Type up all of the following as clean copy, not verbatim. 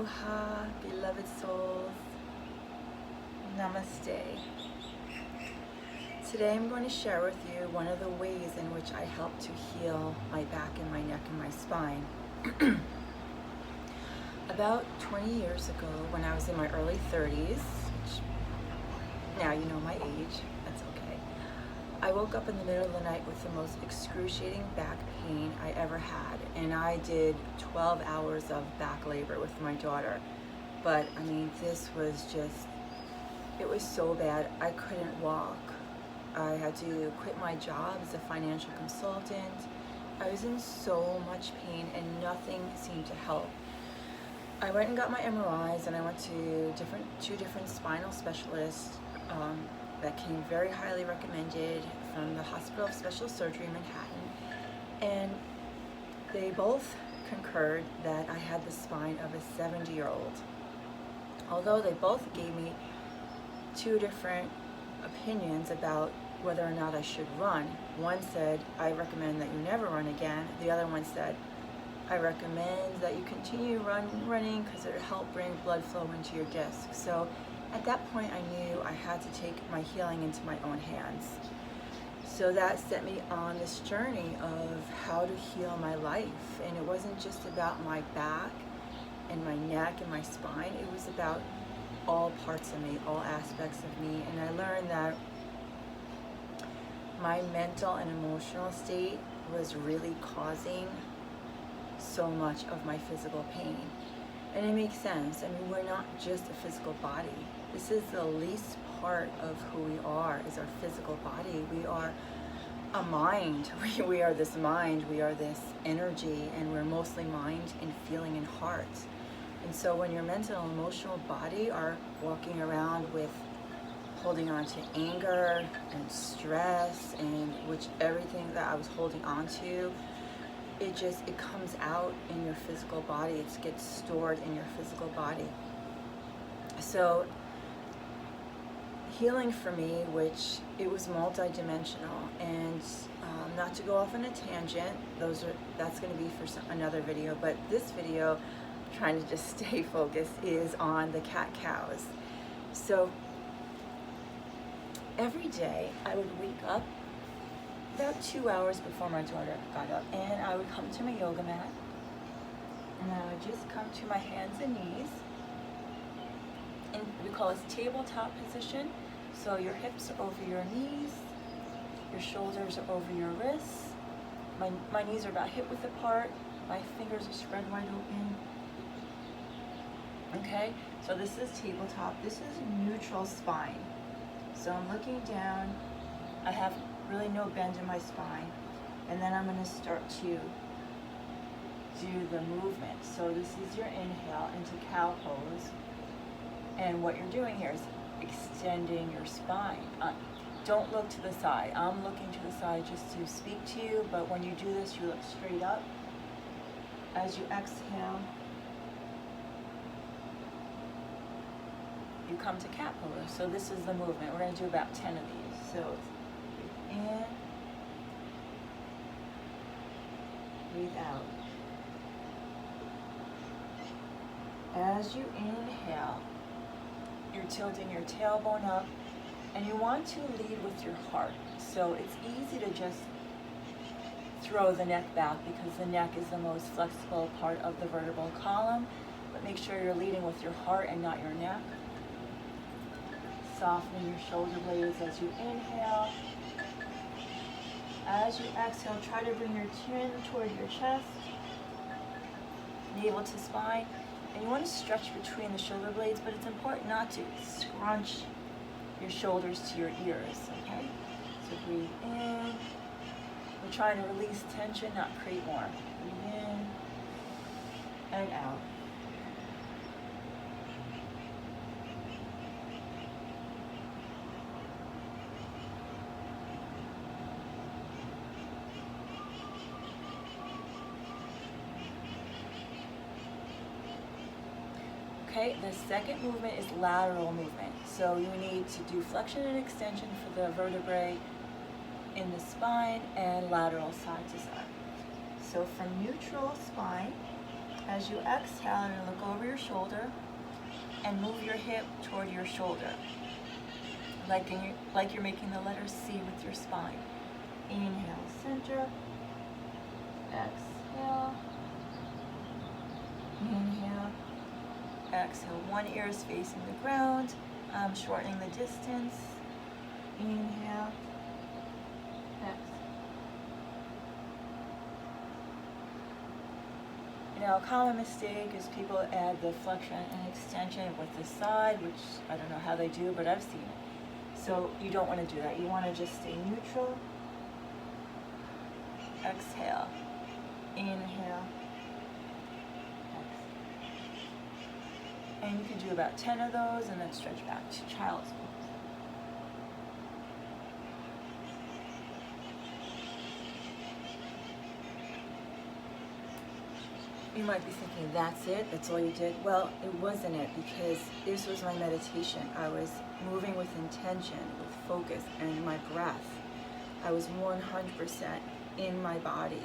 Aloha, beloved souls. Namaste. Today I'm going to share with you one of the ways in which I help to heal my back and my neck and my spine. About 20 years ago, when I was in my early 30s, which now you know my age, that's okay, I woke up in the middle of the night with the most excruciating back pain I ever had, and I did 12 hours of back labor with my daughter. But I mean, this was just, it was so bad I couldn't walk. I had to quit my job as a financial consultant. I was in so much pain and nothing seemed to help. I went and got my MRIs, and I went to two different spinal specialists that came very highly recommended from the Hospital of Special Surgery in Manhattan, and they both concurred that I had the spine of a 70-year-old. Although they both gave me two different opinions about whether or not I should run. One said, I recommend that you never run again. The other one said, I recommend that you continue running because it'll help bring blood flow into your disc. So at that point I knew I had to take my healing into my own hands. So that set me on this journey of how to heal my life. And it wasn't just about my back and my neck and my spine. It was about all parts of me, all aspects of me. And I learned that my mental and emotional state was really causing so much of my physical pain. And it makes sense. I mean, we're not just a physical body. This is the least part of who we are, is our physical body. We are a mind. We are this mind, we are this energy, and we're mostly mind and feeling and heart. And so when your mental and emotional body are walking around with holding on to anger and stress and everything that I was holding on to, it comes out in your physical body. It gets stored in your physical body. So healing for me, which it was multidimensional, and not to go off on a tangent, that's going to be for another video, but this video, trying to just stay focused, is on the cat-cows. So every day I would wake up about 2 hours before my daughter got up, and I would come to my yoga mat, and I would just come to my hands and knees, and we call this tabletop position. So your hips are over your knees, your shoulders are over your wrists, my knees are about hip width apart, my fingers are spread wide open. Okay, so this is tabletop. This is neutral spine. So I'm looking down, I have really no bend in my spine, and then I'm going to start to do the movement. So this is your inhale into cow pose, and what you're doing here is extending your spine. Don't look to the side. I'm looking to the side just to speak to you, but when you do this, you look straight up. As you exhale, you come to cat pose. So this is the movement. We're going to do about 10 of these. So breathe in, breathe out. As you inhale, you're tilting your tailbone up, and you want to lead with your heart. So it's easy to just throw the neck back because the neck is the most flexible part of the vertebral column, but make sure you're leading with your heart and not your neck. Softening your shoulder blades as you inhale. As you exhale, try to bring your chin toward your chest, navel to spine, and you want to stretch between the shoulder blades, but it's important not to scrunch your shoulders to your ears, okay? So breathe in. We're trying to release tension, not create more. Breathe in and out. Okay, the second movement is lateral movement. So you need to do flexion and extension for the vertebrae in the spine and lateral side to side. So from neutral spine, As you exhale, you're gonna look over your shoulder and move your hip toward your shoulder. Like you're making the letter C with your spine. Inhale, center. Exhale. Inhale. Exhale. One ear is facing the ground. I'm shortening the distance. Inhale. Exhale. Now, a common mistake is people add the flexion and extension with the side, which I don't know how they do, but I've seen it. So you don't want to do that. You want to just stay neutral. Exhale. Inhale. Exhale. And you can do about 10 of those and then stretch back to child's pose. You might be thinking, that's it? That's all you did? Well, it wasn't it, because this was my meditation. I was moving with intention, with focus, and my breath. I was 100% in my body.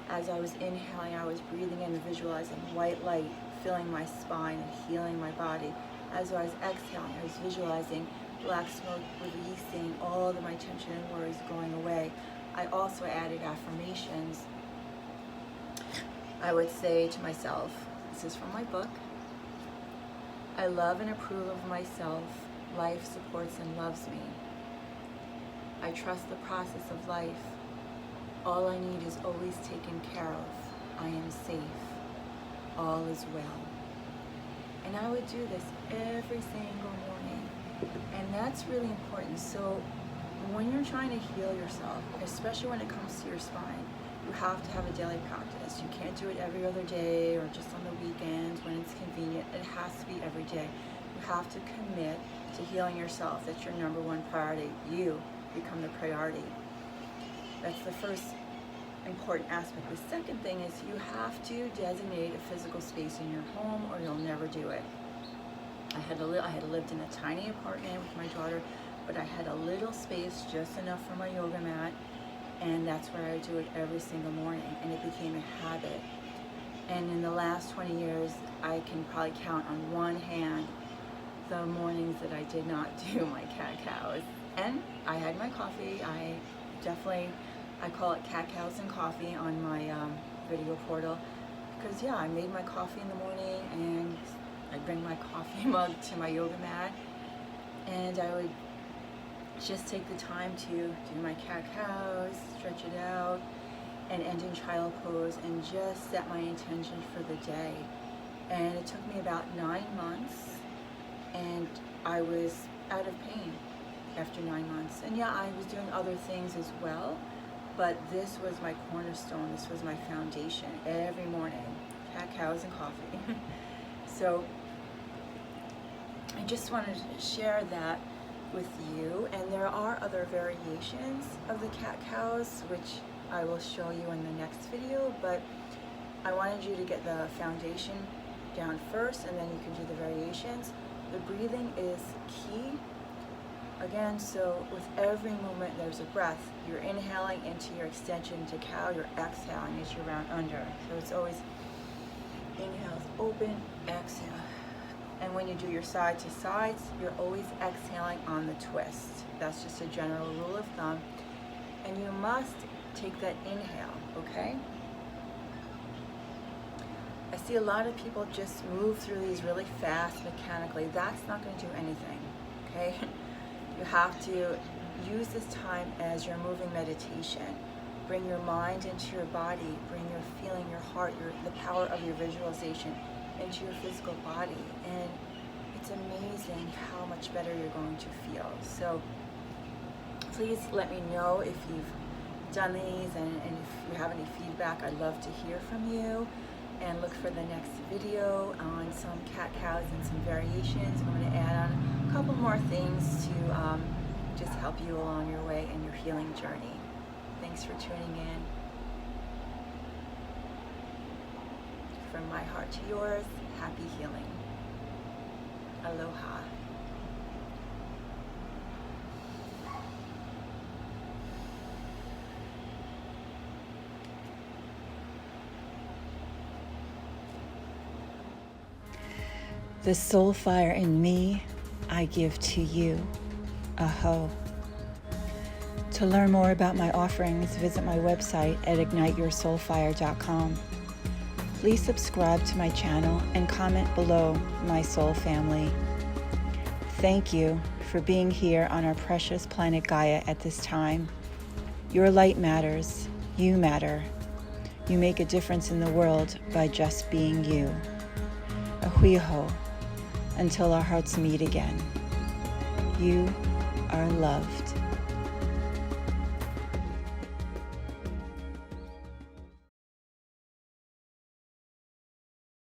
As I was inhaling, I was breathing in and visualizing white light filling my spine and healing my body. As I was exhaling, I was visualizing black smoke releasing all of my tension and worries going away. I also added affirmations. I would say to myself, this is from my book, I love and approve of myself. Life supports and loves me. I trust the process of life. All I need is always taken care of. I am safe. All is well. And I would do this every single morning. And that's really important. So when you're trying to heal yourself, especially when it comes to your spine, you have to have a daily practice. You can't do it every other day or just on the weekends when it's convenient. It has to be every day. You have to commit to healing yourself. That's your number one priority. You become the priority. That's the first important aspect. The second thing is you have to designate a physical space in your home or you'll never do it. I had lived in a tiny apartment with my daughter, but I had a little space, just enough for my yoga mat, and that's where I do it every single morning, and it became a habit. And in the last 20 years, I can probably count on one hand the mornings that I did not do my cat-cows. And I had my coffee. I call it cat-cows and coffee on my video portal, because yeah, I made my coffee in the morning and I'd bring my coffee mug to my yoga mat, and I would just take the time to do my cat-cows, stretch it out, and end in child pose, and just set my intention for the day. And it took me about 9 months, and I was out of pain after 9 months. And yeah, I was doing other things as well, but this was my cornerstone. This was my foundation every morning, cat-cows and coffee. So I just wanted to share that with you, and there are other variations of the cat-cows which I will show you in the next video, but I wanted you to get the foundation down first and then you can do the variations. The breathing is key. Again, so with every movement there's a breath. You're inhaling into your extension to cow, you're exhaling as you round under. So it's always inhale, open, exhale. And when you do your side to sides, you're always exhaling on the twist. That's just a general rule of thumb. And you must take that inhale, okay? I see a lot of people just move through these really fast mechanically. That's not going to do anything, okay? You have to use this time as your moving meditation. Bring your mind into your body, bring your feeling, your heart, the power of your visualization into your physical body, and it's amazing how much better you're going to feel. So please let me know if you've done these, and if you have any feedback. I'd love to hear from you, and look for the next video on some cat-cows and some variations. I'm going to add on a couple more things to just help you along your way in your healing journey. Thanks for tuning in. From my heart to yours, happy healing. Aloha. The soul fire in me, I give to you. Aho. To learn more about my offerings, visit my website at igniteyoursoulfire.com. Please subscribe to my channel and comment below, my soul family. Thank you for being here on our precious planet Gaia at this time. Your light matters. You matter. You make a difference in the world by just being you. Ahuiho, until our hearts meet again. You are loved.